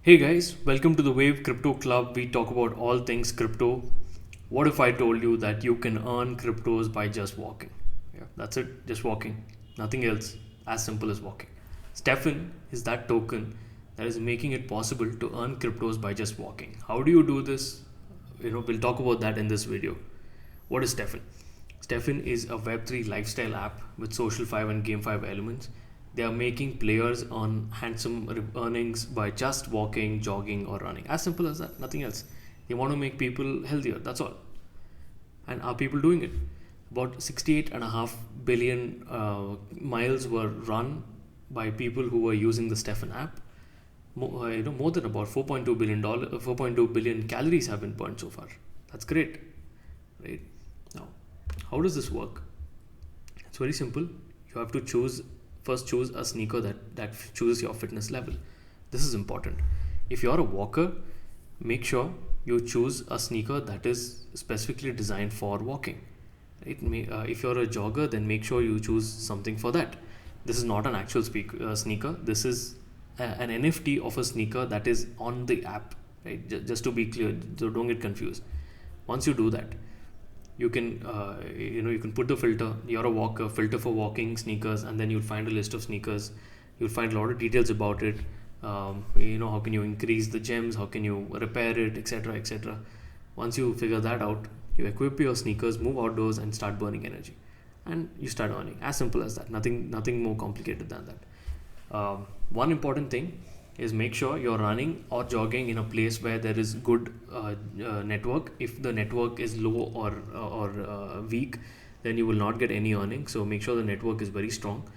Hey guys, welcome to the Wave Crypto Club. We talk about all things crypto. What if I told you that you can earn cryptos by just walking? Yeah, that's it, just walking. Nothing else, as simple as walking. Stepn is that token that is making it possible to earn cryptos by just walking. How do you do this? We'll talk about that in this video. What is Stepn? Stepn is a Web3 lifestyle app with social 5 and game 5 elements. They are making players earn handsome earnings by just walking, jogging, or running. As simple as that, nothing else. They want to make people healthier, that's all. And are people doing it? About 68.5 billion miles were run by people who were using the Stepn app. More than about 4.2 billion dollar, 4.2 billion calories have been burned so far. That's great, right? Now, how does this work? It's very simple. You have to choose a sneaker that chooses your fitness level. This is important. If you're a walker, make sure you choose a sneaker that is specifically designed for walking. If you're a jogger, then make sure you choose something for that. This is not an actual sneaker. This is an NFT of a sneaker that is on the app, right? Just to be clear, so don't get confused. Once you do that, you can you can put the filter. You're a walker, filter for walking sneakers, and then you'll find a list of sneakers. You'll find a lot of details about it. How can you increase the gems, how can you repair it, etc., etc. Once you figure that out, you equip your sneakers, move outdoors, and start burning energy, and you start earning. As simple as that. Nothing more complicated than that. One important thing is make sure you're running or jogging in a place where there is good network. If the network is low or weak, then you will not get any earning. So make sure the network is very strong.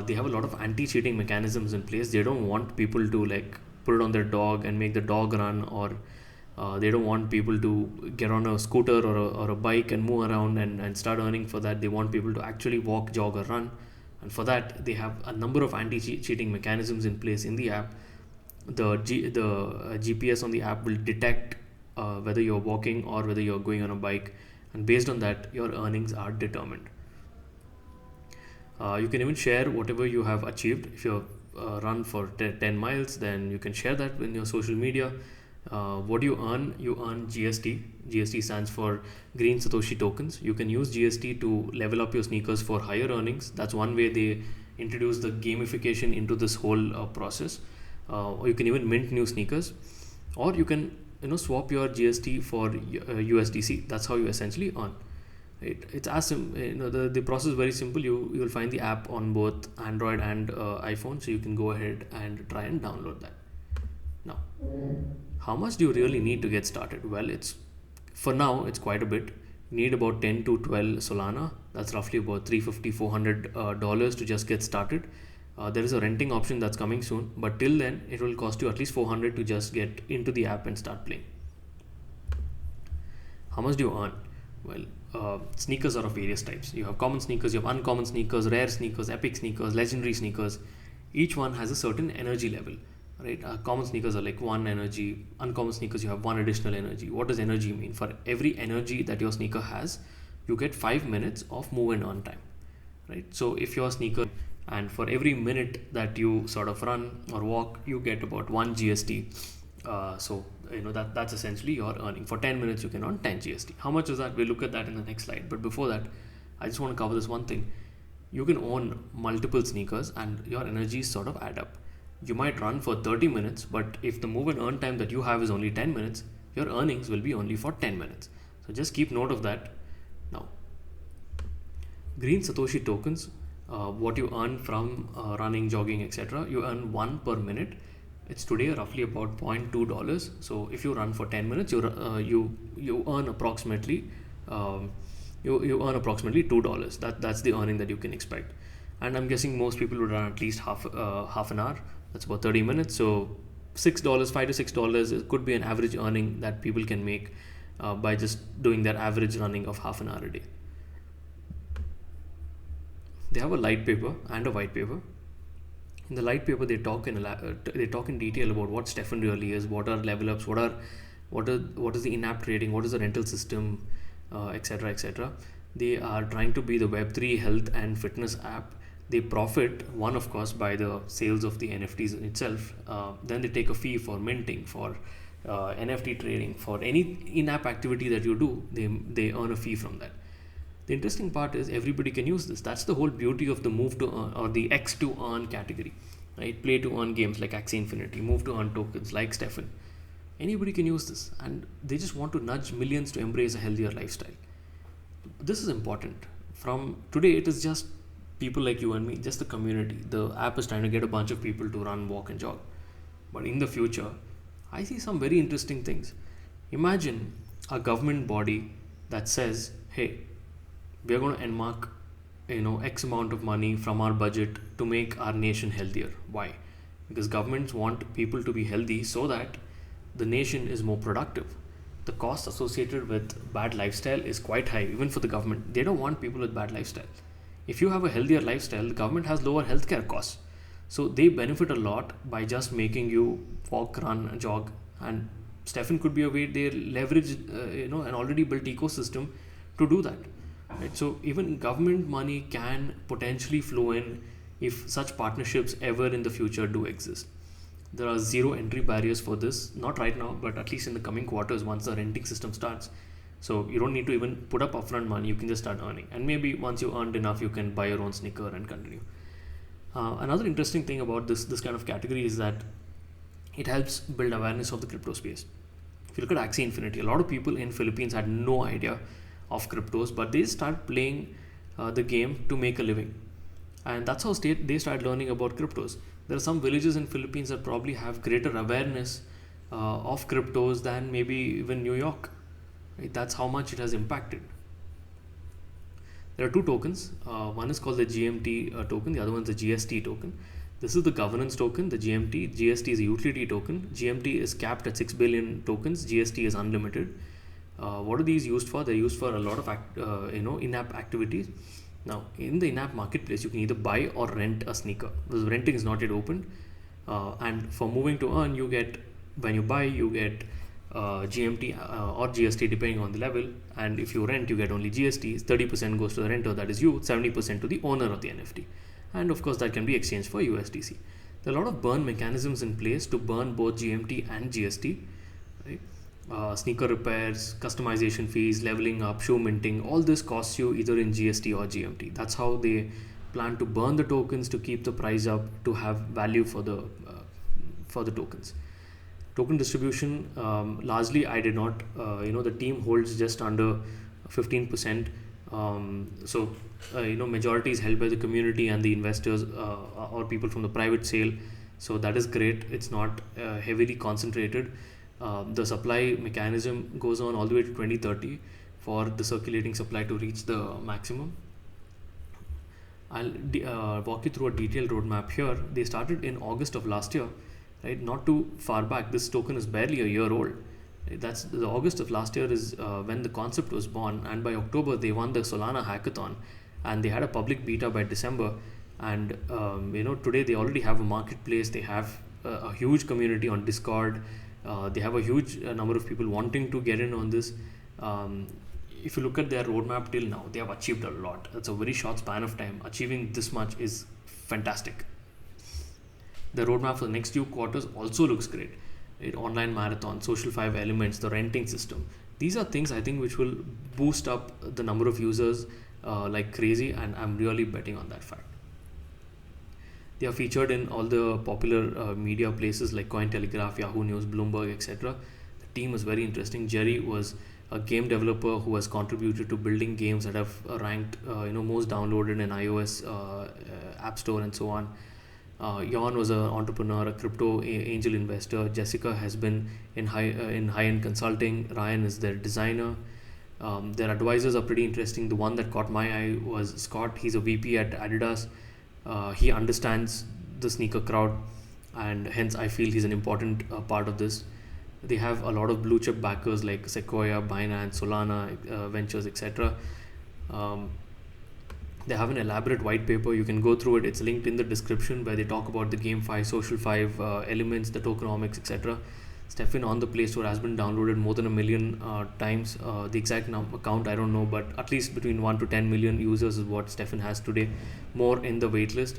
They have a lot of anti-cheating mechanisms in place. They don't want people to like put it on their dog and make the dog run, or they don't want people to get on a scooter or a bike and move around and start earning for that. They want people to actually walk, jog, or run, and for that they have a number of anti-cheating mechanisms in place in the app. The GPS on the app will detect whether you're walking or whether you're going on a bike, and based on that your earnings are determined. You can even share whatever you have achieved. If you run for 10 miles, then you can share that in your social media. What you earn GST. GST stands for Green Satoshi Tokens. You can use GST to level up your sneakers for higher earnings. That's one way they introduce the gamification into this whole process. Or you can even mint new sneakers, or you can swap your GST for USDC. That's how you essentially earn. It's as the process is very simple. You will find the app on both Android and iPhone, so you can go ahead and try and download that. Now, how much do you really need to get started? Well, it's for now it's quite a bit. You need about 10 to 12 Solana. That's roughly about $350-400 to just get started. There is a renting option that's coming soon, but till then it will cost you at least 400 to just get into the app and start playing. How much do you earn? Well, sneakers are of various types. You have common sneakers, you have uncommon sneakers, rare sneakers, epic sneakers, legendary sneakers. Each one has a certain energy level, right? Common sneakers are like 1 energy. Uncommon sneakers, you have 1 additional energy. What does energy mean? For every energy that your sneaker has, you get 5 minutes of move and earn time, right? So if your sneaker, and for every minute that you sort of run or walk, you get about 1 GST. That's essentially your earning. For 10 minutes you can earn 10 GST. How much is that? We'll look at that in the next slide, but before that I just want to cover this one thing. You can own multiple sneakers and your energies sort of add up. You might run for 30 minutes, but if the move and earn time that you have is only 10 minutes, your earnings will be only for 10 minutes. So just keep note of that. Now, Green Satoshi tokens, what you earn from running, jogging, etc., you earn 1 per minute. It's today roughly about $0.2. So if you run for 10 minutes, you earn approximately you earn approximately $2. That's the earning that you can expect. And I'm guessing most people would run at least half an hour. That's about 30 minutes. So $6, $5 to $6, it could be an average earning that people can make by just doing their average running of half an hour a day. They have a light paper and a white paper. In the light paper, they talk in detail about what Stepn really is, what are level ups, what is the in-app trading, what is the rental system, etc., etc. They are trying to be the Web3 health and fitness app They profit, one of course, by the sales of the NFTs in itself. Then they take a fee for minting, for NFT trading, for any in-app activity that you do. They earn a fee from that. The interesting part is everybody can use this. That's the whole beauty of the move to earn, or the X to earn category, right? Play to earn games like Axie Infinity, move to earn tokens like Stepn. Anybody can use this, and they just want to nudge millions to embrace a healthier lifestyle. This is important. From today, it is just people like you and me, just the community. The app is trying to get a bunch of people to run, walk, and jog. But in the future, I see some very interesting things. Imagine a government body that says, "Hey, we are going to enmark, X amount of money from our budget to make our nation healthier." Why? Because governments want people to be healthy so that the nation is more productive. The cost associated with bad lifestyle is quite high, even for the government. They don't want people with bad lifestyle. If you have a healthier lifestyle, the government has lower healthcare costs. So they benefit a lot by just making you walk, run, jog. And Stepn could be a way they leverage, an already built ecosystem to do that. Right? So even government money can potentially flow in if such partnerships ever in the future do exist. There are zero entry barriers for this, not right now, but at least in the coming quarters once the renting system starts. So you don't need to even put up upfront money, you can just start earning. And maybe once you earned enough, you can buy your own sneaker and continue. Another interesting thing about this kind of category is that it helps build awareness of the crypto space. If you look at Axie Infinity, a lot of people in Philippines had no idea of cryptos, but they start playing the game to make a living. And that's how they started learning about cryptos. There are some villages in Philippines that probably have greater awareness of cryptos than maybe even New York. Right? That's how much it has impacted. There are two tokens. One is called the GMT token. The other one is the GST token. This is the governance token, the GMT. GST is a utility token. GMT is capped at 6 billion tokens. GST is unlimited. What are these used for? They're used for a lot of in-app activities. Now, in the in-app marketplace, you can either buy or rent a sneaker. Because renting is not yet open. And for moving to earn, when you buy, you get GMT or GST depending on the level. And if you rent, you get only GST. 30% goes to the renter, that is you, 70% to the owner of the NFT. And of course, that can be exchanged for USDC. There are a lot of burn mechanisms in place to burn both GMT and GST. Right? Sneaker repairs, customization fees, leveling up, shoe minting, all this costs you either in GST or GMT. That's how they plan to burn the tokens to keep the price up, to have value for the tokens. Token distribution, largely I did not, the team holds just under 15%. Majority is held by the community and the investors or people from the private sale. So that is great. It's not heavily concentrated. The supply mechanism goes on all the way to 2030 for the circulating supply to reach the maximum. I'll walk you through a detailed roadmap here. They started in August of last year, right? Not too far back. This token is barely a year old. That's the August of last year is when the concept was born, and by October they won the Solana hackathon, and they had a public beta by December. And today they already have a marketplace. They have a huge community on Discord. They have a huge number of people wanting to get in on this. If you look at their roadmap till now, they have achieved a lot. That's a very short span of time. Achieving this much is fantastic. The roadmap for the next few quarters also looks great. Online marathon, social 5 elements, the renting system. These are things I think which will boost up the number of users like crazy, and I'm really betting on that fact. They are featured in all the popular media places like Cointelegraph, Yahoo News, Bloomberg, etc. The team is very interesting. Jerry was a game developer who has contributed to building games that have ranked most downloaded in iOS App Store and so on. Jan was an entrepreneur, a crypto angel investor. Jessica has been in high-end consulting. Ryan is their designer. Their advisors are pretty interesting. The one that caught my eye was Scott. He's a VP at Adidas. He understands the sneaker crowd, and hence I feel he's an important part of this. They have a lot of blue chip backers like Sequoia, Binance, Solana, Ventures, etc. They have an elaborate white paper. You can go through it. It's linked in the description, where they talk about the GameFi, Social 5 elements, the tokenomics, etc. Stepn on the Play Store has been downloaded more than a million times. The exact count I don't know, but at least between 1 to 10 million users is what Stepn has today, more in the waitlist.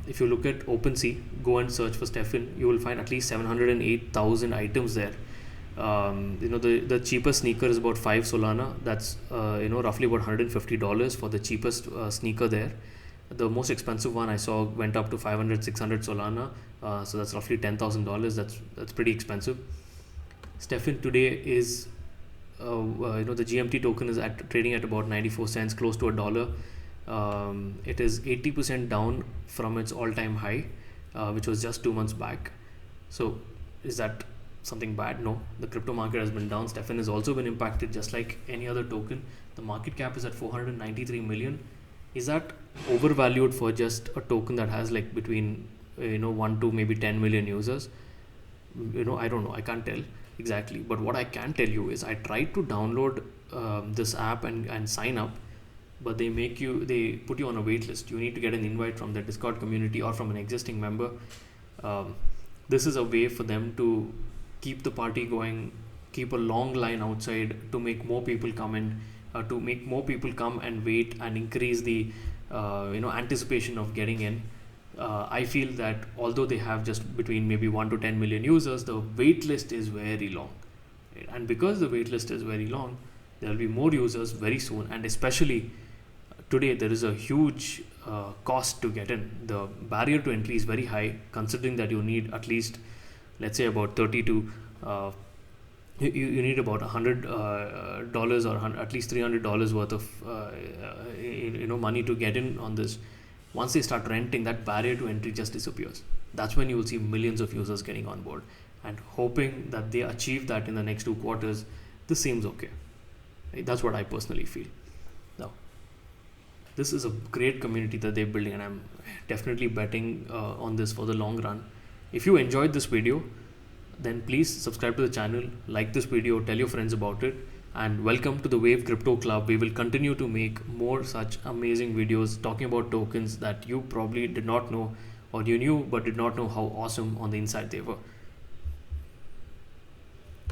If you look at OpenSea, go and search for Stepn, you will find at least 708,000 items there. The cheapest sneaker is about 5 Solana. That's roughly about $150 for the cheapest sneaker there. The most expensive one I saw went up to 500, 600 Solana. So that's roughly $10,000. That's pretty expensive. Stepn today is, the GMT token is trading at about 94 cents, close to $1. It is 80% down from its all-time high, which was just 2 months back. So is that something bad? No, the crypto market has been down. Stepn has also been impacted just like any other token. The market cap is at 493 million. Is that overvalued for just a token that has like between 1 to maybe 10 million users? I don't know, I can't tell exactly, but what I can tell you is I tried to download this app and sign up, but they put you on a wait list. You need to get an invite from the Discord community or from an existing member. This is a way for them to keep the party going, keep a long line outside to make more people come in, to make more people come and wait and increase the anticipation of getting in. I feel that although they have just between maybe 1 to 10 million users, the wait list is very long. And because the wait list is very long, there will be more users very soon. And especially today, there is a huge cost to get in. The barrier to entry is very high, considering that you need at least, let's say, about 30 to you need about $100 or at least $300 worth of money to get in on this. Once they start renting, that barrier to entry just disappears. That's when you will see millions of users getting on board, and hoping that they achieve that in the next 2 quarters. This seems okay. That's what I personally feel. Now, this is a great community that they're building, and I'm definitely betting on this for the long run. If you enjoyed this video, then please subscribe to the channel, like this video, tell your friends about it, and welcome to the Wave Crypto Club. We will continue to make more such amazing videos talking about tokens that you probably did not know, or you knew but did not know how awesome on the inside they were.